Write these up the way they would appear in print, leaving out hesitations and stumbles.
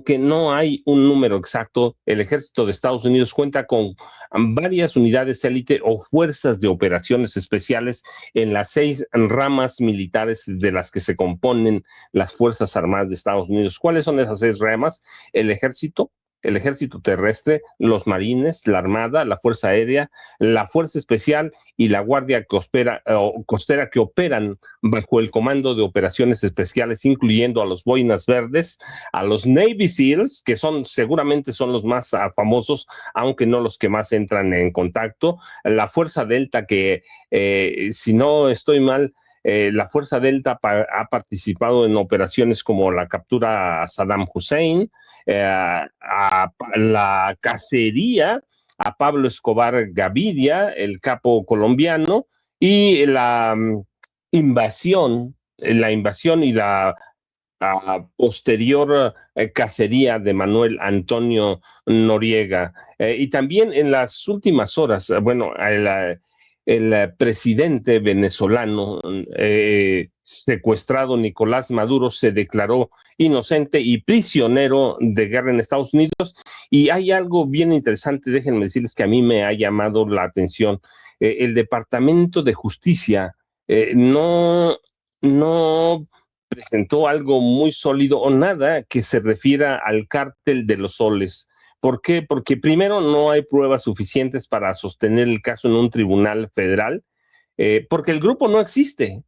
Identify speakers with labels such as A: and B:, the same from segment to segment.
A: porque no hay un número exacto. El ejército de Estados Unidos cuenta con varias unidades élite o fuerzas de operaciones especiales en las 6 ramas militares de las que se componen las Fuerzas Armadas de Estados Unidos. ¿Cuáles son esas 6 ramas? El ejército terrestre, los marines, la armada, la fuerza aérea, la fuerza especial y la guardia costera que operan bajo el comando de operaciones especiales, incluyendo a los boinas verdes, a los Navy SEALs, que seguramente son los más famosos, aunque no los que más entran en contacto, la fuerza Delta, que si no estoy mal, la Fuerza Delta ha participado en operaciones como la captura a Saddam Hussein, a la cacería a Pablo Escobar Gaviria, el capo colombiano, y la invasión y la posterior cacería de Manuel Antonio Noriega. Y también en las últimas horas, bueno, el presidente venezolano secuestrado Nicolás Maduro se declaró inocente y prisionero de guerra en Estados Unidos. Y hay algo bien interesante, déjenme decirles que a mí me ha llamado la atención. El Departamento de Justicia no presentó algo muy sólido o nada que se refiera al cártel de los soles. ¿Por qué? Porque primero no hay pruebas suficientes para sostener el caso en un tribunal federal, porque el grupo no existe,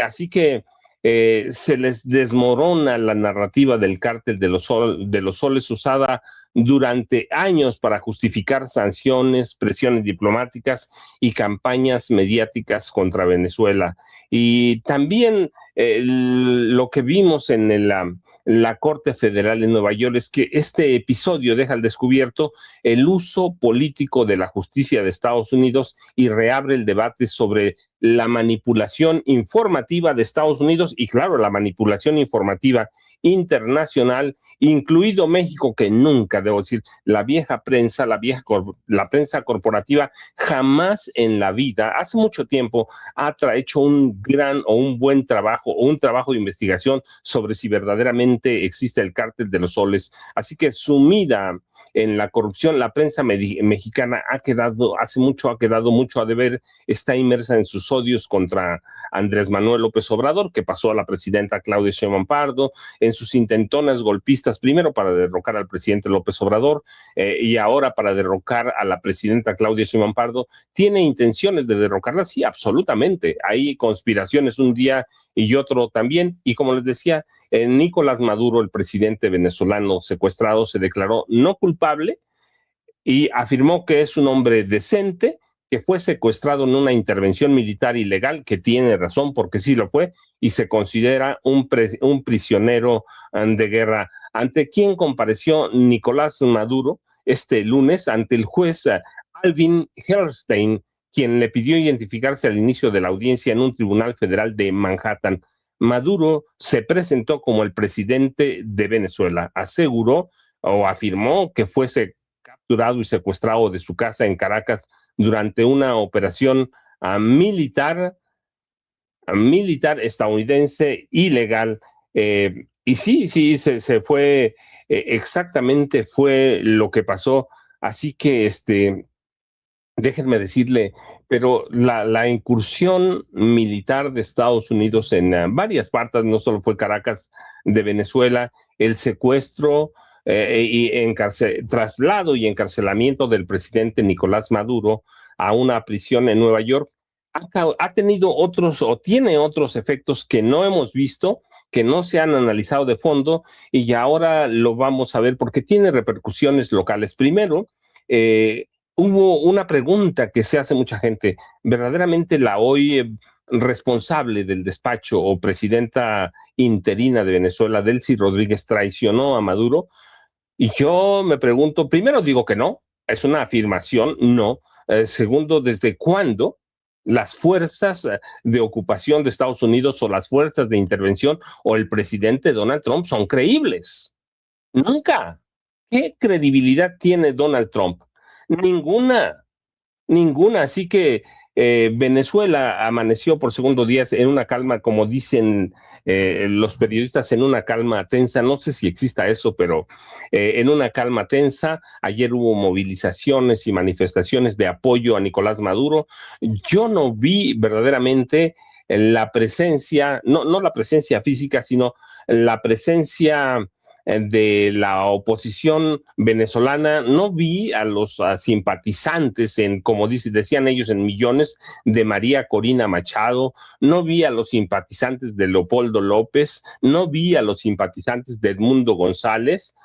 A: así que se les desmorona la narrativa del cártel de los soles usada durante años para justificar sanciones, presiones diplomáticas y campañas mediáticas contra Venezuela. Y también lo que vimos en la Corte Federal de Nueva York es que este episodio deja al descubierto el uso político de la justicia de Estados Unidos y reabre el debate sobre la manipulación informativa de Estados Unidos y, claro, la manipulación informativa internacional, incluido México, que nunca, debo decir, la vieja prensa, la prensa corporativa, jamás en la vida, hace mucho tiempo, ha hecho un gran o un buen trabajo o un trabajo de investigación sobre si verdaderamente existe el cártel de los soles. Así que sumida en la corrupción, la prensa mexicana ha quedado mucho a deber, está inmersa en sus odios contra Andrés Manuel López Obrador, que pasó a la presidenta Claudia Sheinbaum Pardo, en sus intentonas golpistas, primero para derrocar al presidente López Obrador y ahora para derrocar a la presidenta Claudia Sheinbaum Pardo. ¿Tiene intenciones de derrocarla? Sí, absolutamente. Hay conspiraciones un día y otro también. Y como les decía, Nicolás Maduro, el presidente venezolano secuestrado, se declaró no culpable y afirmó que es un hombre decente, que fue secuestrado en una intervención militar ilegal, que tiene razón porque sí lo fue, y se considera un prisionero de guerra. ¿Ante quién compareció Nicolás Maduro este lunes? Ante el juez Alvin Helstein, quien le pidió identificarse al inicio de la audiencia en un tribunal federal de Manhattan. Maduro se presentó como el presidente de Venezuela, aseguró o afirmó que fuese capturado y secuestrado de su casa en Caracas durante una operación militar estadounidense ilegal. Y sí, se fue, exactamente fue lo que pasó. Así que déjenme decirle, pero la incursión militar de Estados Unidos en varias partes, no solo fue Caracas de Venezuela, el secuestro traslado y encarcelamiento del presidente Nicolás Maduro a una prisión en Nueva York, ha tenido otros o tiene otros efectos que no hemos visto, que no se han analizado de fondo y ahora lo vamos a ver porque tiene repercusiones locales. Primero, hubo una pregunta que se hace mucha gente. ¿Verdaderamente la hoy responsable del despacho o presidenta interina de Venezuela, Delcy Rodríguez, traicionó a Maduro? Y yo me pregunto, primero digo que no, es una afirmación, no. Segundo, ¿desde cuándo las fuerzas de ocupación de Estados Unidos o las fuerzas de intervención o el presidente Donald Trump son creíbles? Nunca. ¿Qué credibilidad tiene Donald Trump? Ninguna. Ninguna. Así que Venezuela amaneció por segundo día en una calma, como dicen los periodistas, en una calma tensa. No sé si exista eso, pero en una calma tensa. Ayer hubo movilizaciones y manifestaciones de apoyo a Nicolás Maduro. Yo no vi verdaderamente la presencia, no la presencia física, sino la presencia de la oposición venezolana. No vi a los simpatizantes, como decían ellos, en millones, de María Corina Machado. No vi a los simpatizantes de Leopoldo López. No vi a los simpatizantes de Edmundo González,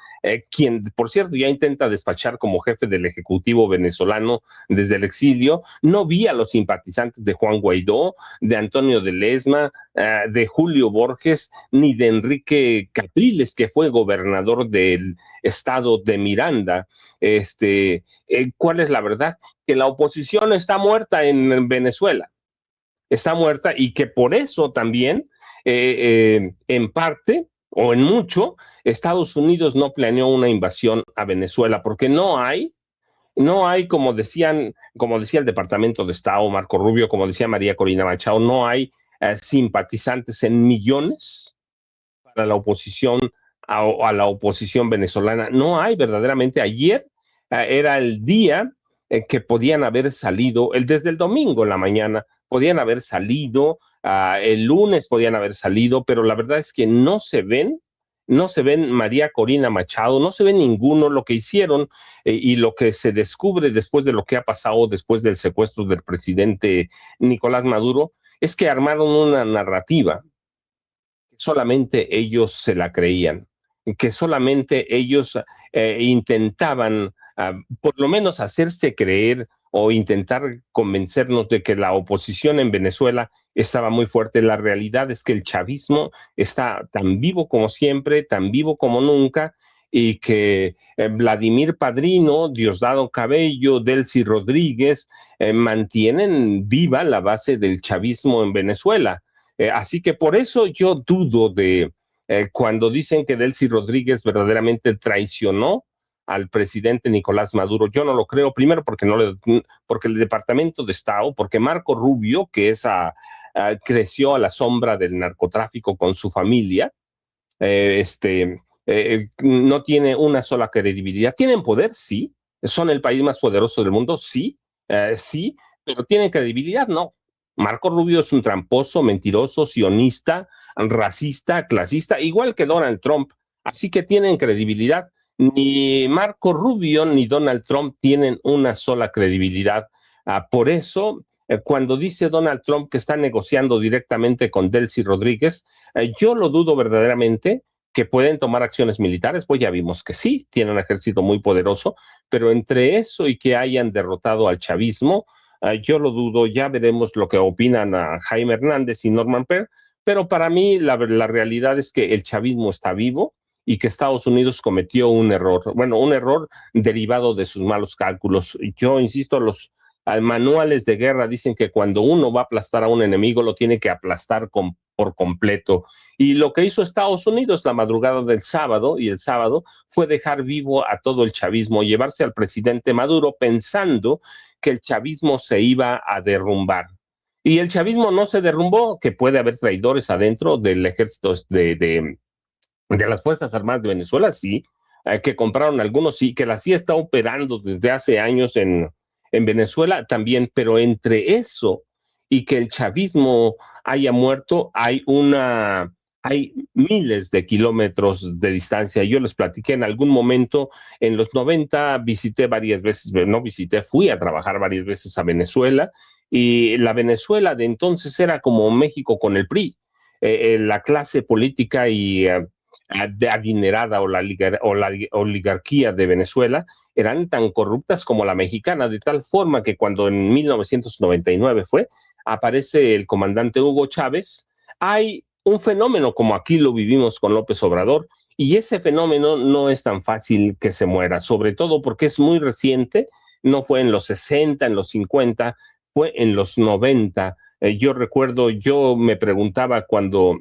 A: quien, por cierto, ya intenta despachar como jefe del Ejecutivo venezolano desde el exilio. No vi a los simpatizantes de Juan Guaidó, de Antonio de Ledesma, de Julio Borges, ni de Enrique Capriles, que fue gobernador del estado de Miranda. ¿Cuál es la verdad? Que la oposición está muerta en Venezuela, está muerta, y que por eso también, en parte o en mucho, Estados Unidos no planeó una invasión a Venezuela, porque no hay, como decía el Departamento de Estado, Marco Rubio, como decía María Corina Machado, no hay simpatizantes en millones para la oposición, a la oposición venezolana. No hay verdaderamente. Ayer era el día que podían haber salido, desde el domingo en la mañana, podían haber salido, el lunes podían haber salido, pero la verdad es que no se ven María Corina Machado, no se ve ninguno. Lo que hicieron y lo que se descubre después de lo que ha pasado después del secuestro del presidente Nicolás Maduro es que armaron una narrativa que solamente ellos se la creían, que solamente ellos intentaban por lo menos hacerse creer o intentar convencernos de que la oposición en Venezuela estaba muy fuerte. La realidad es que el chavismo está tan vivo como siempre, tan vivo como nunca, y que Vladimir Padrino, Diosdado Cabello, Delcy Rodríguez mantienen viva la base del chavismo en Venezuela. Así que por eso yo dudo de cuando dicen que Delcy Rodríguez verdaderamente traicionó al presidente Nicolás Maduro. Yo no lo creo, primero porque el Departamento de Estado, porque Marco Rubio, que creció a la sombra del narcotráfico con su familia, no tiene una sola credibilidad. Tienen poder, sí, son el país más poderoso del mundo, sí, sí, pero tienen credibilidad, no. Marco Rubio es un tramposo, mentiroso, sionista, racista, clasista, igual que Donald Trump. Así que tienen credibilidad. Ni Marco Rubio ni Donald Trump tienen una sola credibilidad. Por eso, cuando dice Donald Trump que está negociando directamente con Delcy Rodríguez, yo lo dudo verdaderamente. Que pueden tomar acciones militares, pues ya vimos que sí, tienen un ejército muy poderoso, pero entre eso y que hayan derrotado al chavismo, yo lo dudo. Ya veremos lo que opinan a Jaime Hernández y Norman Perr, pero para mí la realidad es que el chavismo está vivo y que Estados Unidos cometió un error, bueno, un error derivado de sus malos cálculos. Yo insisto, los manuales de guerra dicen que cuando uno va a aplastar a un enemigo, lo tiene que aplastar por completo. Y lo que hizo Estados Unidos la madrugada del sábado y el sábado fue dejar vivo a todo el chavismo, llevarse al presidente Maduro pensando que el chavismo se iba a derrumbar. Y el chavismo no se derrumbó, que puede haber traidores adentro del ejército de las Fuerzas Armadas de Venezuela, sí, que compraron algunos, sí, que la CIA está operando desde hace años en Venezuela también, pero entre eso y que el chavismo haya muerto, hay miles de kilómetros de distancia. Yo les platiqué en algún momento, en los 90 visité varias veces, no visité, fui a trabajar varias veces a Venezuela, y la Venezuela de entonces era como México con el PRI. La clase política y adinerada o la oligarquía de Venezuela eran tan corruptas como la mexicana, de tal forma que cuando en 1999 aparece el comandante Hugo Chávez, hay un fenómeno como aquí lo vivimos con López Obrador, y ese fenómeno no es tan fácil que se muera, sobre todo porque es muy reciente. No fue en los 60, en los 50, fue en los 90. Yo recuerdo, yo me preguntaba cuando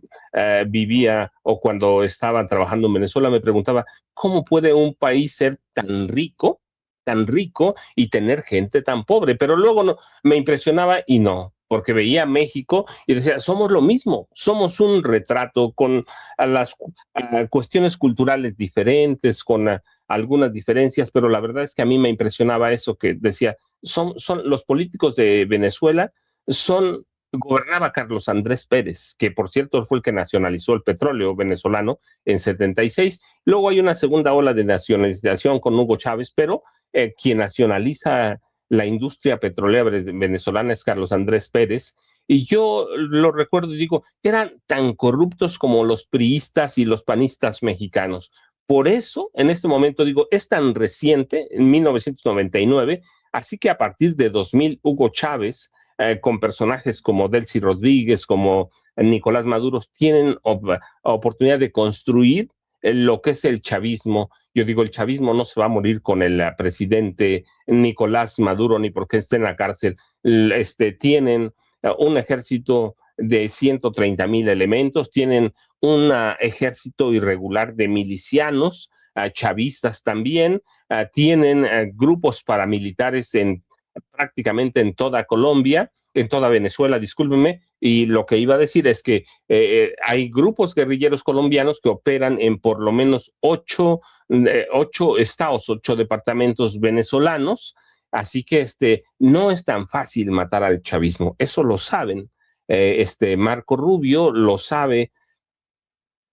A: vivía o cuando estaba trabajando en Venezuela, me preguntaba, ¿cómo puede un país ser tan rico tan rico y tener gente tan pobre. Pero luego no, me impresionaba y no, porque veía a México y decía, somos lo mismo, somos un retrato con las cuestiones culturales diferentes, con algunas diferencias, pero la verdad es que a mí me impresionaba eso que decía, son los políticos de Venezuela, son gobernaba Carlos Andrés Pérez, que por cierto fue el que nacionalizó el petróleo venezolano en 76. Luego hay una segunda ola de nacionalización con Hugo Chávez, pero quien nacionaliza la industria petrolera venezolana es Carlos Andrés Pérez. Y yo lo recuerdo y digo, eran tan corruptos como los priistas y los panistas mexicanos. Por eso, en este momento digo, es tan reciente, en 1999, así que a partir de 2000, Hugo Chávez con personajes como Delcy Rodríguez, como Nicolás Maduro, tienen oportunidad de construir lo que es el chavismo. Yo digo, el chavismo no se va a morir con el presidente Nicolás Maduro ni porque esté en la cárcel. Tienen un ejército de 130,000 elementos, tienen un ejército irregular de milicianos, chavistas también, tienen grupos paramilitares prácticamente en toda Colombia, en toda Venezuela, discúlpenme, y lo que iba a decir es que hay grupos guerrilleros colombianos que operan en por lo menos 8 estados, 8 departamentos venezolanos, así que no es tan fácil matar al chavismo, eso lo saben. Marco Rubio lo sabe,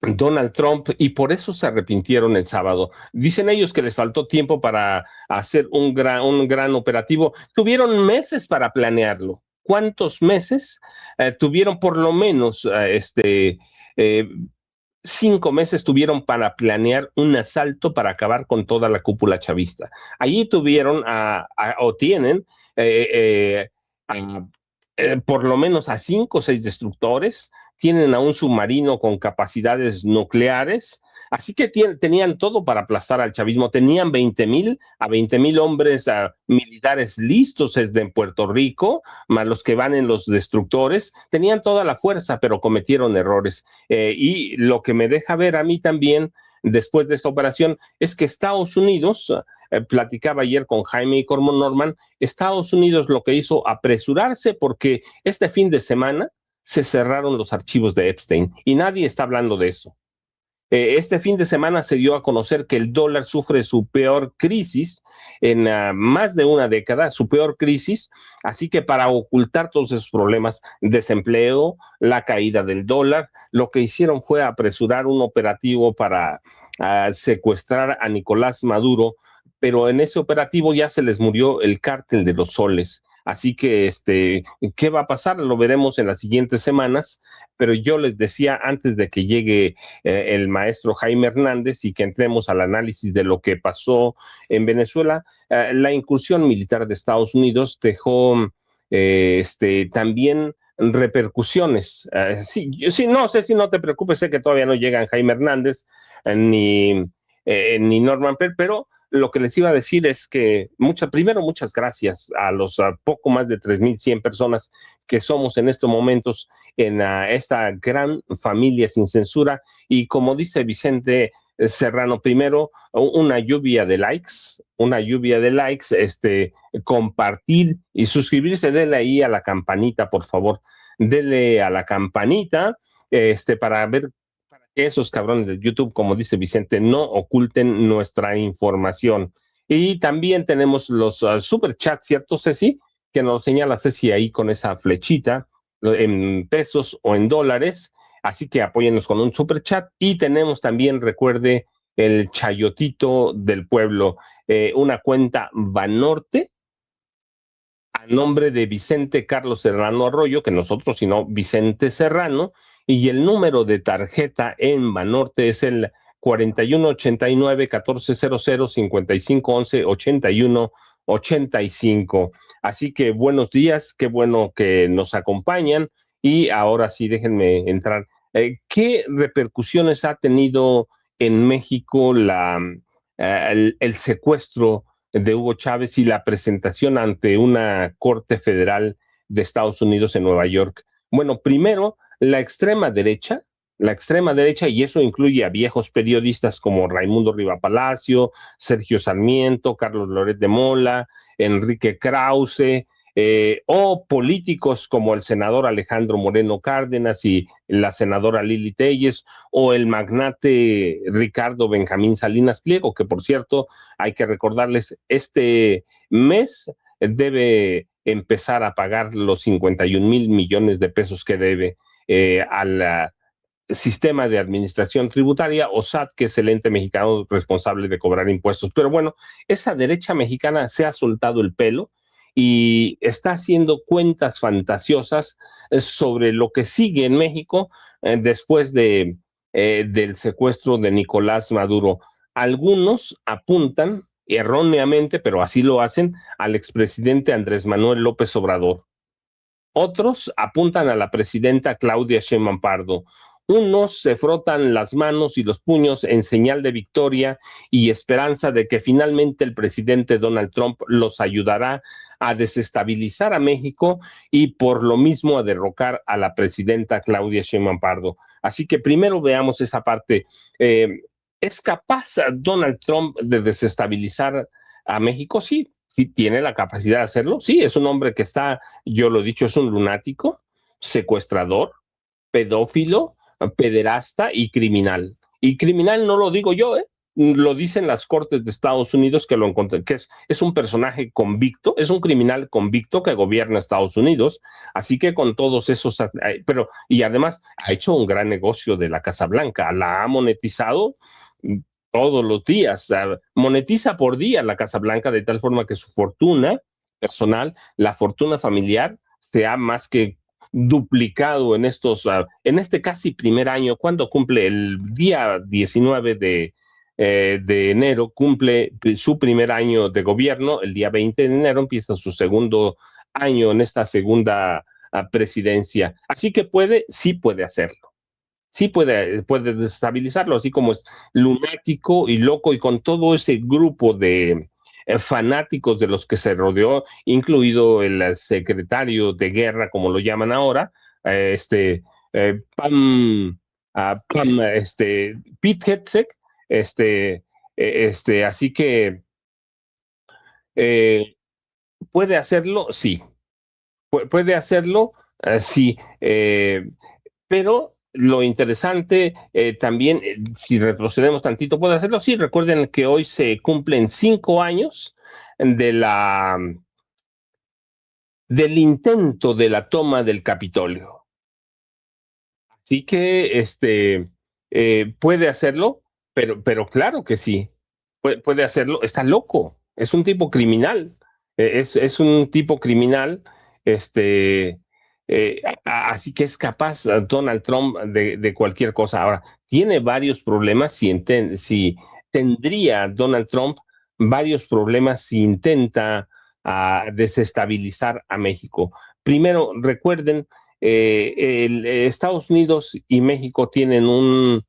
A: Donald Trump, y por eso se arrepintieron el sábado. Dicen ellos que les faltó tiempo para hacer un gran operativo. Tuvieron meses para planearlo. ¿Cuántos meses? Tuvieron por lo menos eh, 5 meses tuvieron para planear un asalto para acabar con toda la cúpula chavista. Allí tuvieron o tienen a, por lo menos a 5 o 6 destructores, tienen a un submarino con capacidades nucleares, así que tenían todo para aplastar al chavismo, tenían 20,000 hombres militares listos desde Puerto Rico, más los que van en los destructores, tenían toda la fuerza, pero cometieron errores. Y lo que me deja ver a mí también, después de esta operación, es que Estados Unidos, platicaba ayer con Jaime y Cormon Norman, Estados Unidos lo que hizo apresurarse porque este fin de semana se cerraron los archivos de Epstein y nadie está hablando de eso. Este fin de semana se dio a conocer que el dólar sufre su peor crisis en más de una década, su peor crisis, así que para ocultar todos esos problemas, desempleo, la caída del dólar, lo que hicieron fue apresurar un operativo para secuestrar a Nicolás Maduro, pero en ese operativo ya se les murió el cártel de los soles. Así que, ¿qué va a pasar? Lo veremos en las siguientes semanas, pero yo les decía antes de que llegue el maestro Jaime Hernández y que entremos al análisis de lo que pasó en Venezuela, la incursión militar de Estados Unidos dejó también repercusiones. Sí, no sé si no te preocupes, sé que todavía no llegan Jaime Hernández ni Norman Perl, pero lo que les iba a decir es que primero muchas gracias a los poco más de 3,100 personas que somos en estos momentos en esta gran familia sin censura y como dice Vicente Serrano, primero una lluvia de likes, compartir y suscribirse, denle ahí a la campanita, por favor, denle a la campanita, para ver que esos cabrones de YouTube, como dice Vicente, no oculten nuestra información. Y también tenemos los super chats, ¿cierto, Ceci? Que nos señala Ceci ahí con esa flechita en pesos o en dólares. Así que apóyennos con un super chat. Y tenemos también, recuerde, el Chayotito del Pueblo, una cuenta Banorte a nombre de Vicente Carlos Serrano Arroyo, que nosotros, sino Vicente Serrano, y el número de tarjeta en Banorte es el 4189-1400-5511-8185. Así que buenos días, qué bueno que nos acompañan y ahora sí déjenme entrar. ¿Qué repercusiones ha tenido en México el secuestro de Hugo Chávez y la presentación ante una corte federal de Estados Unidos en Nueva York? Bueno, primero, la extrema derecha la extrema derecha, y eso incluye a viejos periodistas como Raimundo Riva Palacio, Sergio Sarmiento, Carlos Loret de Mola, Enrique Krause, o políticos como el senador Alejandro Moreno Cárdenas y la senadora Lili Telles, o el magnate Ricardo Benjamín Salinas Pliego, que por cierto, hay que recordarles, este mes debe empezar a pagar los 51,000 millones de pesos que debe al Sistema de Administración Tributaria, o SAT, que es el ente mexicano responsable de cobrar impuestos. Pero bueno, esa derecha mexicana se ha soltado el pelo y está haciendo cuentas fantasiosas sobre lo que sigue en México después del secuestro de Nicolás Maduro. Algunos apuntan erróneamente, pero así lo hacen, al expresidente Andrés Manuel López Obrador. Otros apuntan a la presidenta Claudia Sheinbaum Pardo. Unos se frotan las manos y los puños en señal de victoria y esperanza de que finalmente el presidente Donald Trump los ayudará a desestabilizar a México y por lo mismo a derrocar a la presidenta Claudia Sheinbaum Pardo. Así que primero veamos esa parte. ¿Es capaz Donald Trump de desestabilizar a México? Sí, sí tiene la capacidad de hacerlo. Sí, es un hombre que está, yo lo he dicho, es un lunático, secuestrador, pedófilo, pederasta y criminal. Y criminal no lo digo yo, lo dicen las cortes de Estados Unidos, que lo encontré, que es un personaje convicto, es un criminal convicto que gobierna Estados Unidos, así que con todos esos, pero y además ha hecho un gran negocio de la Casa Blanca, la ha monetizado todos los días, monetiza por día la Casa Blanca de tal forma que su fortuna personal, la fortuna familiar, se ha más que duplicado en este casi primer año, cuando cumple el día 19 de enero, cumple su primer año de gobierno, el día 20 de enero empieza su segundo año en esta segunda presidencia. Así que sí puede hacerlo. Sí puede desestabilizarlo, así como es lunático y loco y con todo ese grupo de fanáticos de los que se rodeó, incluido el secretario de guerra, como lo llaman ahora, Pam, Pete Hegseth, así que eh, puede hacerlo, sí, puede hacerlo, sí, pero lo interesante también, si retrocedemos tantito, puede hacerlo. Sí, recuerden que hoy se cumplen 5 años de del intento de la toma del Capitolio. Así que puede hacerlo, pero claro que sí, puede hacerlo. Está loco, es un tipo criminal, es un tipo criminal, así que es capaz Donald Trump de cualquier cosa. Ahora, tiene varios problemas si tendría Donald Trump varios problemas si intenta desestabilizar a México. Primero, recuerden, Estados Unidos y México tienen un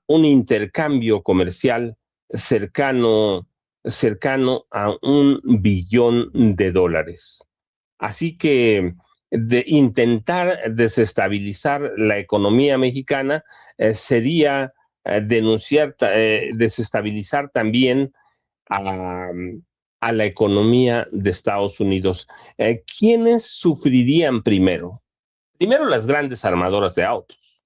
A: intercambio comercial cercano, cercano a $1 billón. Así que de intentar desestabilizar la economía mexicana sería desestabilizar también a, a la economía de Estados Unidos. ¿Quiénes sufrirían primero? Primero las grandes armadoras de autos.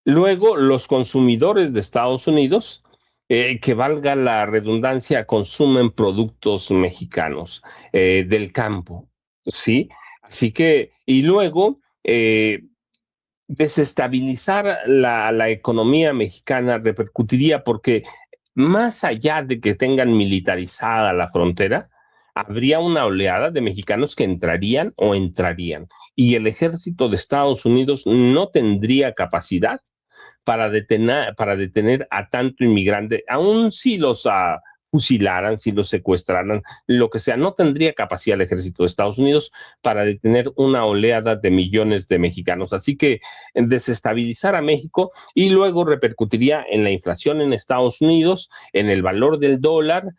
A: Luego los consumidores de Estados Unidos, que valga la redundancia, consumen productos mexicanos del campo, ¿sí? Así que, y luego desestabilizar la economía mexicana repercutiría porque más allá de que tengan militarizada la frontera, habría una oleada de mexicanos que entrarían o entrarían. Y el ejército de Estados Unidos no tendría capacidad para detener a tanto inmigrante, aun si los fusilaran, si los secuestraran, lo que sea, no tendría capacidad el ejército de Estados Unidos para detener una oleada de millones de mexicanos. Así que desestabilizar a México y luego repercutiría en la inflación en Estados Unidos, en el valor del dólar,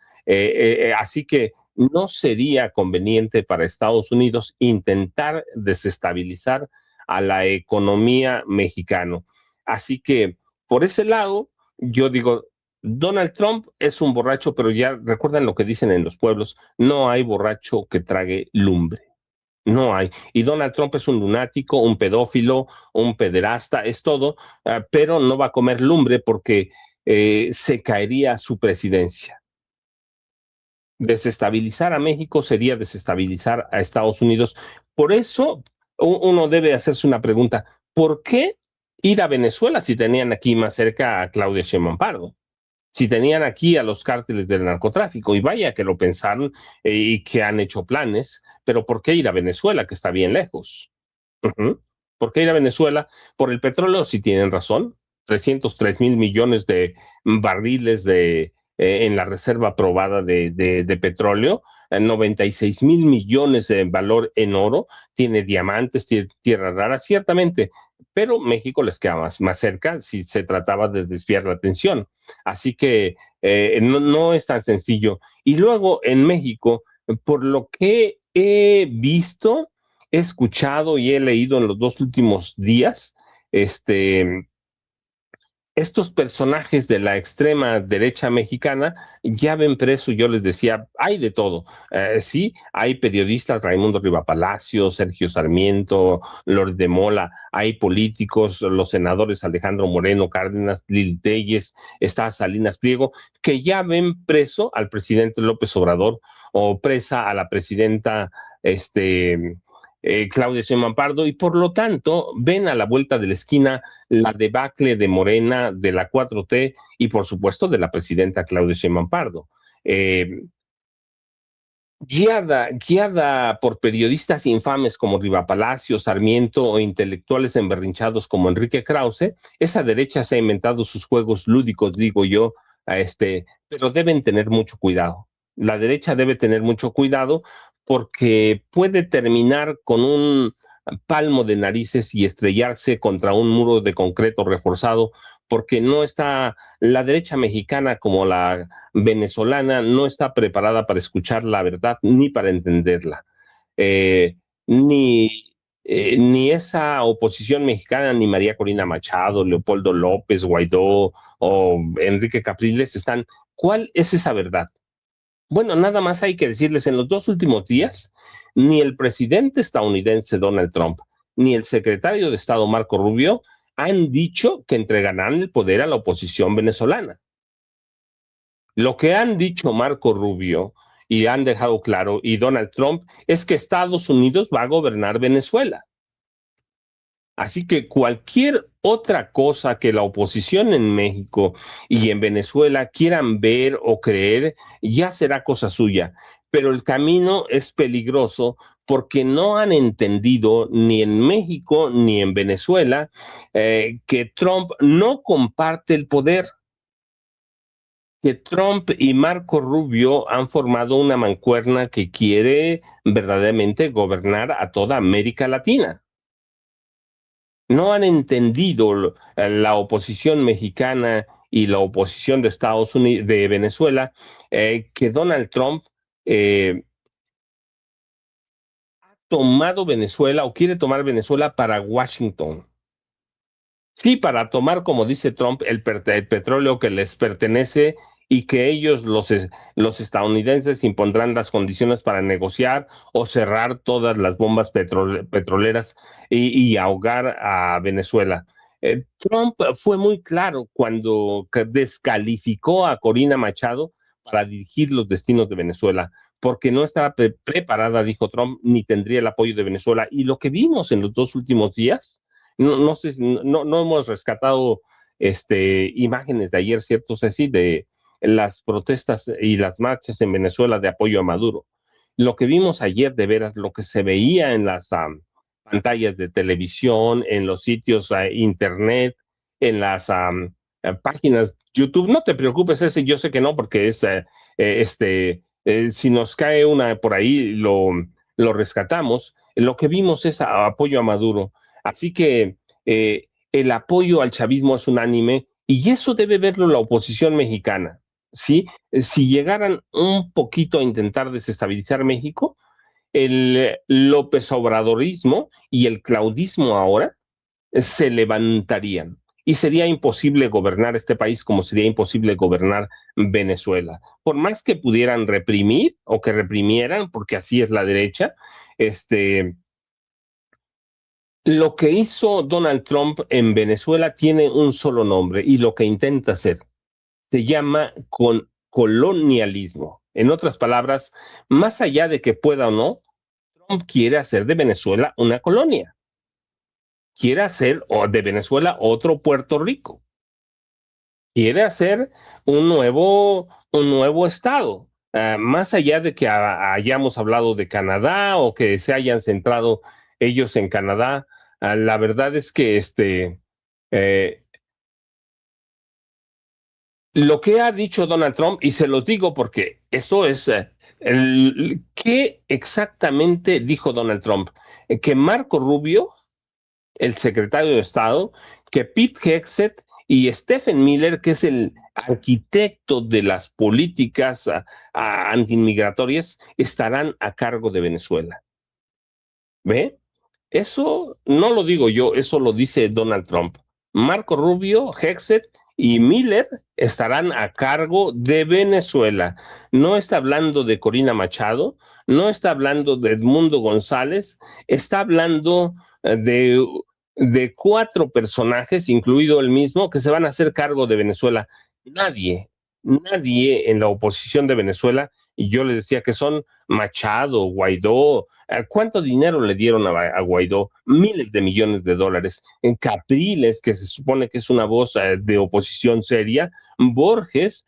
A: así que no sería conveniente para Estados Unidos intentar desestabilizar a la economía mexicana. Así que por ese lado, yo digo, Donald Trump es un borracho, pero ya recuerdan lo que dicen en los pueblos, no hay borracho que trague lumbre. No hay. Y Donald Trump es un lunático, un pedófilo, un pederasta, es todo, pero no va a comer lumbre porque se caería su presidencia. Desestabilizar a México sería desestabilizar a Estados Unidos. Por eso uno debe hacerse una pregunta, ¿por qué ir a Venezuela si tenían aquí más cerca a Claudia Sheinbaum Pardo? Si tenían aquí a los cárteles del narcotráfico, y vaya que lo pensaron y que han hecho planes, pero ¿por qué ir a Venezuela, que está bien lejos? Uh-huh. ¿Por qué ir a Venezuela? Por el petróleo, si tienen razón, 303,000 millones de barriles en la reserva probada de petróleo, 96,000 millones de valor en oro, tiene diamantes, tiene tierras raras, ciertamente, pero México les queda más cerca si se trataba de desviar la atención. Así que no es tan sencillo. Y luego en México, por lo que he visto, he escuchado y he leído en los 2 últimos días, este, estos personajes de la extrema derecha mexicana ya ven preso, yo les decía, hay de todo. Sí, hay periodistas, Raimundo Riva Palacio, Sergio Sarmiento, Loret de Mola, hay políticos, los senadores Alejandro Moreno Cárdenas, Lili Telles, está Salinas Pliego, que ya ven preso al presidente López Obrador o presa a la presidenta Claudia Sheinbaum Pardo, y por lo tanto ven a la vuelta de la esquina la debacle de Morena, de la 4T y por supuesto de la presidenta Claudia Sheinbaum Pardo. Guiada por periodistas infames como Riva Palacio, Sarmiento o intelectuales emberrinchados como Enrique Krause, esa derecha se ha inventado sus juegos lúdicos, digo yo, pero deben tener mucho cuidado. La derecha debe tener mucho cuidado porque puede terminar con un palmo de narices y estrellarse contra un muro de concreto reforzado, porque no está la derecha mexicana como la venezolana, no está preparada para escuchar la verdad ni para entenderla. Eh, ni, ni esa oposición mexicana, ni María Corina Machado, Leopoldo López, Guaidó o Enrique Capriles están. ¿Cuál es esa verdad? Bueno, nada más hay que decirles, en los 2 últimos días, ni el presidente estadounidense Donald Trump, ni el secretario de Estado Marco Rubio han dicho que entregarán el poder a la oposición venezolana. Lo que han dicho Marco Rubio y han dejado claro y Donald Trump es que Estados Unidos va a gobernar Venezuela. Así que cualquier otra cosa que la oposición en México y en Venezuela quieran ver o creer, ya será cosa suya. Pero el camino es peligroso porque no han entendido ni en México ni en Venezuela que Trump no comparte el poder, que Trump y Marco Rubio han formado una mancuerna que quiere verdaderamente gobernar a toda América Latina. No han entendido la oposición mexicana y la oposición de Estados Unidos, de Venezuela, que Donald Trump ha tomado Venezuela o quiere tomar Venezuela para Washington. Sí, para tomar, como dice Trump, el petróleo que les pertenece y que ellos, los estadounidenses, impondrán las condiciones para negociar o cerrar todas las bombas petroleras y ahogar a Venezuela. Trump fue muy claro cuando descalificó a Corina Machado para dirigir los destinos de Venezuela, porque no estaba preparada, dijo Trump, ni tendría el apoyo de Venezuela. Y lo que vimos en los 2 últimos días, no sé, no hemos rescatado imágenes de ayer, ¿cierto, Ceci? De las protestas y las marchas en Venezuela de apoyo a Maduro. Lo que vimos ayer, de veras, lo que se veía en las pantallas de televisión, en los sitios internet, en las páginas YouTube, no te preocupes, ese yo sé que no, porque es si nos cae una por ahí, lo rescatamos. Lo que vimos es apoyo a Maduro. Así que el apoyo al chavismo es unánime y eso debe verlo la oposición mexicana, ¿sí? Si llegaran un poquito a intentar desestabilizar México, el López Obradorismo y el claudismo ahora se levantarían y sería imposible gobernar este país como sería imposible gobernar Venezuela. Por más que pudieran reprimir o que reprimieran, porque así es la derecha, lo que hizo Donald Trump en Venezuela tiene un solo nombre y lo que intenta hacer se llama colonialismo. En otras palabras, más allá de que pueda o no, Trump quiere hacer de Venezuela una colonia, quiere hacer de Venezuela otro Puerto Rico, quiere hacer un nuevo estado. Más allá de que hayamos hablado de Canadá o que se hayan centrado ellos en Canadá, la verdad es que eh, lo que ha dicho Donald Trump, y se los digo porque esto es, ¿qué exactamente dijo Donald Trump? Que Marco Rubio, el secretario de Estado, que Pete Hegseth y Stephen Miller, que es el arquitecto de las políticas antiinmigratorias, estarán a cargo de Venezuela. ¿Ve? Eso no lo digo yo, eso lo dice Donald Trump. Marco Rubio, Hegseth y Miller estarán a cargo de Venezuela. No está hablando de Corina Machado, no está hablando de Edmundo González, está hablando de cuatro personajes, incluido el mismo, que se van a hacer cargo de Venezuela. Nadie en la oposición de Venezuela, y yo les decía que son Machado, Guaidó. ¿Cuánto dinero le dieron a Guaidó? Miles de millones de dólares. En Capriles, que se supone que es una voz de oposición seria, Borges,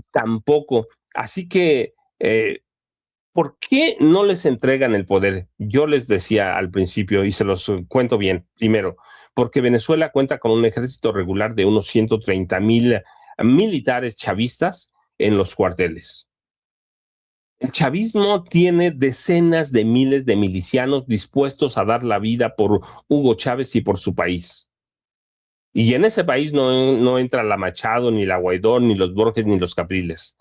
A: tampoco. Así que, ¿por qué no les entregan el poder? Yo les decía al principio, y se los cuento bien, primero, porque Venezuela cuenta con un ejército regular de unos 130,000 militares chavistas en los cuarteles. El chavismo tiene decenas de miles de milicianos dispuestos a dar la vida por Hugo Chávez y por su país. Y en ese país no entra la Machado, ni la Guaidó, ni los Borges, ni los Capriles.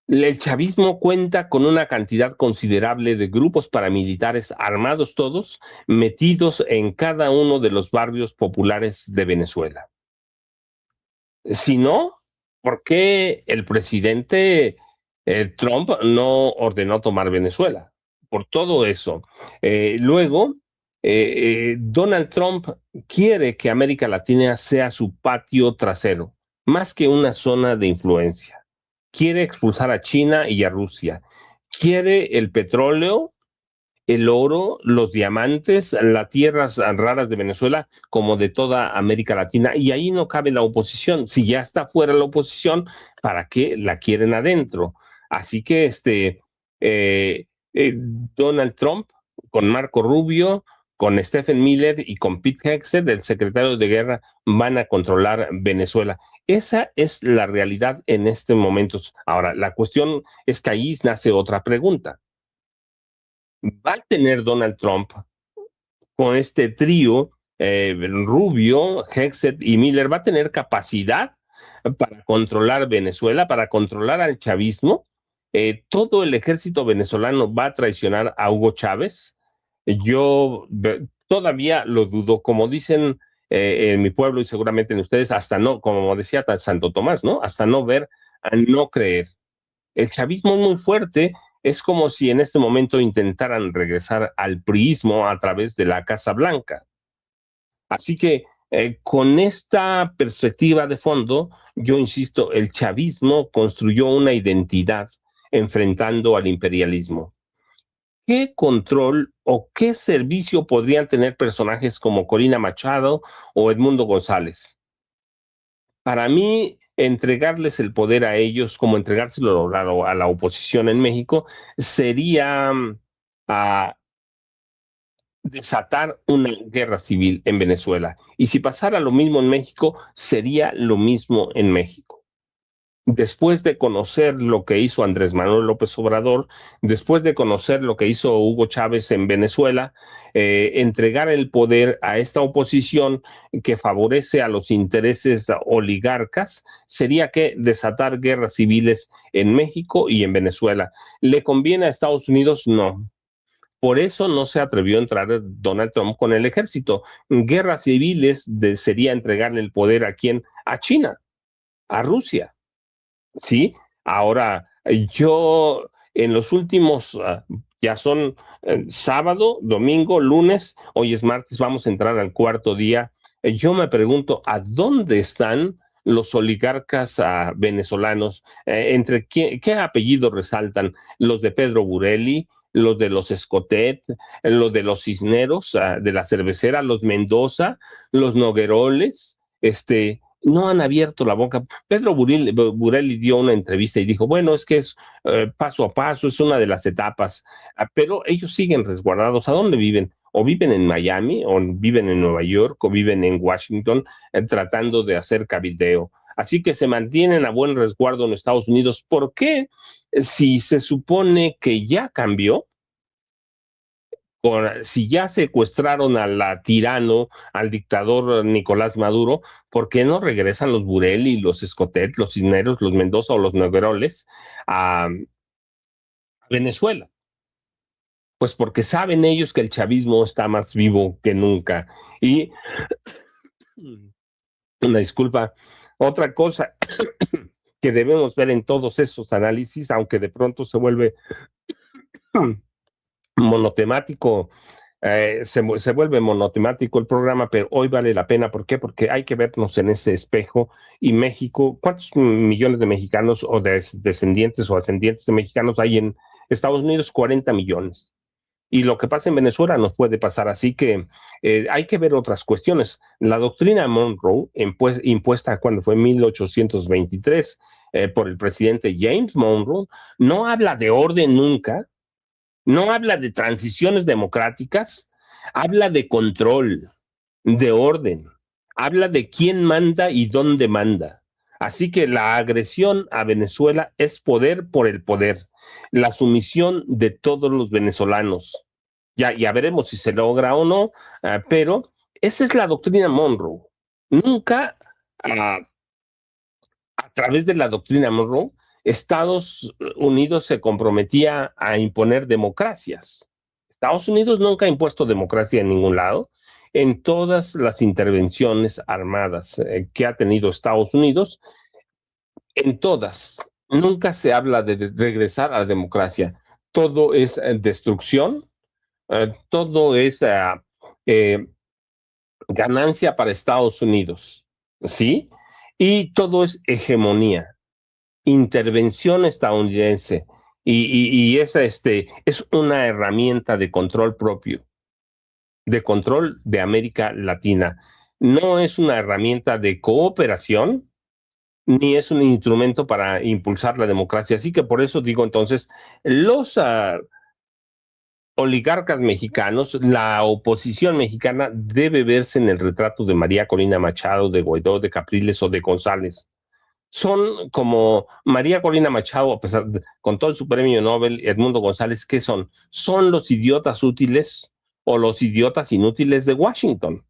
A: El chavismo cuenta con una cantidad considerable de grupos paramilitares armados todos, metidos en cada uno de los barrios populares de Venezuela. Si no, ¿por qué el presidente Trump no ordenó tomar Venezuela? Por todo eso. Luego, Donald Trump quiere que América Latina sea su patio trasero, más que una zona de influencia. Quiere expulsar a China y a Rusia. Quiere el petróleo, el oro, los diamantes, las tierras raras de Venezuela, como de toda América Latina. Y ahí no cabe la oposición. Si ya está fuera la oposición, ¿para qué la quieren adentro? Así que eh, Donald Trump con Marco Rubio, con Stephen Miller y con Pete Hegseth, el secretario de guerra, van a controlar Venezuela. Esa es la realidad en este momento. Ahora, la cuestión es que ahí nace otra pregunta. ¿Va a tener Donald Trump con este trío, Rubio, Hegseth y Miller, va a tener capacidad para controlar Venezuela, para controlar al chavismo? ¿Todo el ejército venezolano va a traicionar a Hugo Chávez? Yo todavía lo dudo, como dicen en mi pueblo y seguramente en ustedes, hasta no, como decía Santo Tomás, ¿no? Hasta no ver, a no creer. El chavismo es muy fuerte, es como si en este momento intentaran regresar al priismo a través de la Casa Blanca. Así que con esta perspectiva de fondo, yo insisto, el chavismo construyó una identidad enfrentando al imperialismo. ¿Qué control o qué servicio podrían tener personajes como Corina Machado o Edmundo González? Para mí, entregarles el poder a ellos, como entregárselo a la oposición en México, sería a desatar una guerra civil en Venezuela. Y si pasara lo mismo en México, sería lo mismo en México. después de conocer lo que hizo Andrés Manuel López Obrador, después de conocer lo que hizo Hugo Chávez en Venezuela, entregar el poder a esta oposición que favorece a los intereses oligarcas, sería que desatar guerras civiles en México y en Venezuela. ¿Le conviene a Estados Unidos? No. Por eso no se atrevió a entrar Donald Trump con el ejército. Guerras civiles sería entregarle el poder a quién? A China, a Rusia. ¿Sí? Ahora, yo en los últimos, ya son sábado, domingo, lunes, hoy es martes, vamos a entrar al cuarto día. Yo me pregunto, ¿a dónde están los oligarcas venezolanos? ¿Entre qué apellidos resaltan? ¿Los de Pedro Burelli? ¿Los de los Escotet? ¿Los de los Cisneros, de la cervecera? ¿Los Mendoza? ¿Los Nogueroles? No han abierto la boca. Pedro Burelli dio una entrevista y dijo, bueno, es que es paso a paso, es una de las etapas, pero ellos siguen resguardados. ¿A dónde viven? O viven en Miami, o viven en Nueva York, o viven en Washington, tratando de hacer cabildeo. Así que se mantienen a buen resguardo en Estados Unidos. ¿Por qué? Si se supone que ya cambió, si ya secuestraron al tirano, al dictador Nicolás Maduro, ¿por qué no regresan los Burelli, los Escotet, los Cisneros, los Mendoza o los Nogueroles a Venezuela? Pues porque saben ellos que el chavismo está más vivo que nunca. Y una disculpa, otra cosa que debemos ver en todos esos análisis, aunque de pronto se vuelve monotemático, se vuelve monotemático el programa, pero hoy vale la pena. ¿Por qué? Porque hay que vernos en ese espejo. Y México, ¿cuántos millones de mexicanos o de descendientes o ascendientes de mexicanos hay en Estados Unidos? 40 millones. Y lo que pasa en Venezuela nos puede pasar. Así que hay que ver otras cuestiones. La doctrina Monroe, impuesta cuando fue en 1823 por el presidente James Monroe, no habla de orden nunca, no habla de transiciones democráticas, habla de control, de orden, habla de quién manda y dónde manda. Así que la agresión a Venezuela es poder por el poder, la sumisión de todos los venezolanos. Ya veremos si se logra o no, pero esa es la doctrina Monroe. Nunca a través de la doctrina Monroe, Estados Unidos se comprometía a imponer democracias. Estados Unidos nunca ha impuesto democracia en ningún lado. En todas las intervenciones armadas que ha tenido Estados Unidos, en todas, nunca se habla de regresar a la democracia. Todo es destrucción, todo es ganancia para Estados Unidos, ¿sí? Y todo es hegemonía, intervención estadounidense. Y esa es una herramienta de control propio, de control de América Latina. No es una herramienta de cooperación, ni es un instrumento para impulsar la democracia. Así que por eso digo entonces, los oligarcas mexicanos, la oposición mexicana debe verse en el retrato de María Corina Machado, de Guaidó, de Capriles o de González. Son como María Corina Machado, a pesar con todo su premio Nobel, Edmundo González, ¿qué son? Son los idiotas útiles o los idiotas inútiles de Washington.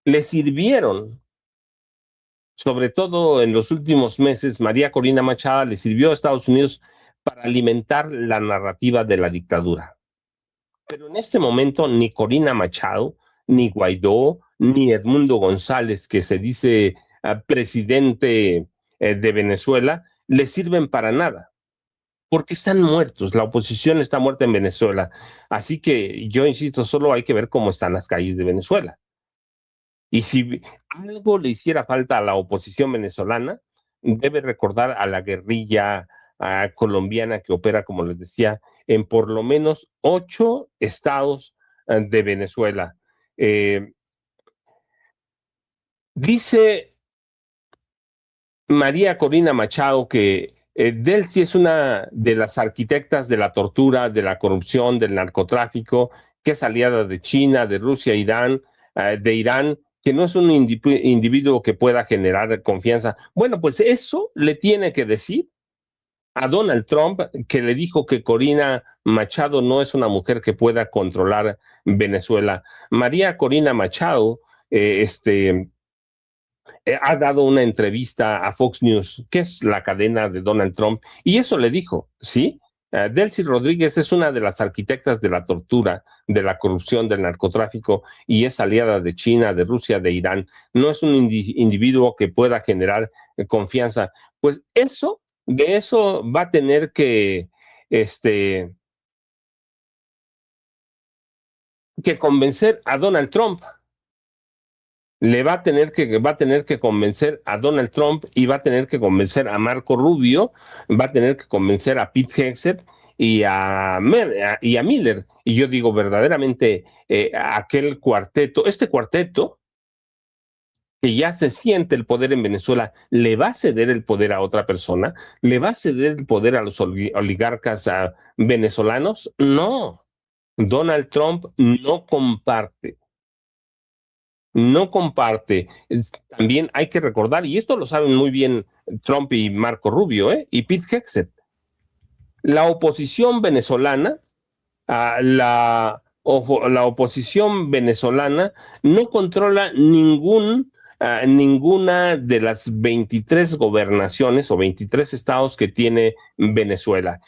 A: Le sirvieron, sobre todo en los últimos meses, María Corina Machado le sirvió a Estados Unidos para alimentar la narrativa de la dictadura. Pero en este momento ni Corina Machado, ni Guaidó, ni Edmundo González, que se dice presidente de Venezuela, le sirven para nada, porque están muertos, la oposición está muerta en Venezuela. Así que yo insisto, solo hay que ver cómo están las calles de Venezuela. Y si algo le hiciera falta a la oposición venezolana, debe recordar a la guerrilla colombiana que opera, como les decía, en por lo menos 8 estados de Venezuela. Dice María Corina Machado que Delcy es una de las arquitectas de la tortura, de la corrupción, del narcotráfico, que es aliada de China, de Rusia, Irán, de Irán que no es un individuo que pueda generar confianza. Bueno, pues eso le tiene que decir a Donald Trump, que le dijo que Corina Machado no es una mujer que pueda controlar Venezuela. María Corina Machado ha dado una entrevista a Fox News, que es la cadena de Donald Trump, y eso le dijo, ¿sí? Delcy Rodríguez es una de las arquitectas de la tortura, de la corrupción, del narcotráfico y es aliada de China, de Rusia, de Irán. No es un individuo que pueda generar confianza. Pues eso, de eso va a tener que convencer a Donald Trump. Va a tener que convencer a Donald Trump y va a tener que convencer a Marco Rubio, va a tener que convencer a Pete Hegseth y a Miller. Y yo digo verdaderamente aquel cuarteto, este cuarteto que ya se siente el poder en Venezuela, ¿le va a ceder el poder a otra persona? ¿Le va a ceder el poder a los oligarcas venezolanos? No. Donald Trump no comparte. También hay que recordar, y esto lo saben muy bien Trump y Marco Rubio, y Pete Hegseth, la oposición venezolana, la oposición venezolana no controla ninguna de las 23 gobernaciones o 23 estados que tiene Venezuela.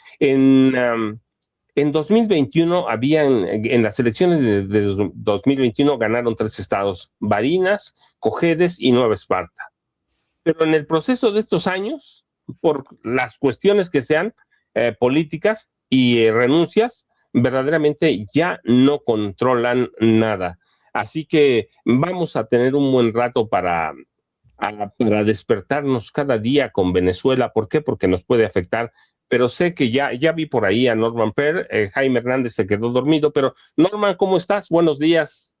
A: En 2021 en las elecciones de 2021 ganaron 3 estados, Barinas, Cojedes y Nueva Esparta. Pero en el proceso de estos años, por las cuestiones que sean políticas y renuncias, verdaderamente ya no controlan nada. Así que vamos a tener un buen rato para despertarnos cada día con Venezuela. ¿Por qué? Porque nos puede afectar. Pero sé que ya vi por ahí a Norman Perr, Jaime Hernández se quedó dormido, pero Norman, ¿cómo estás? Buenos días.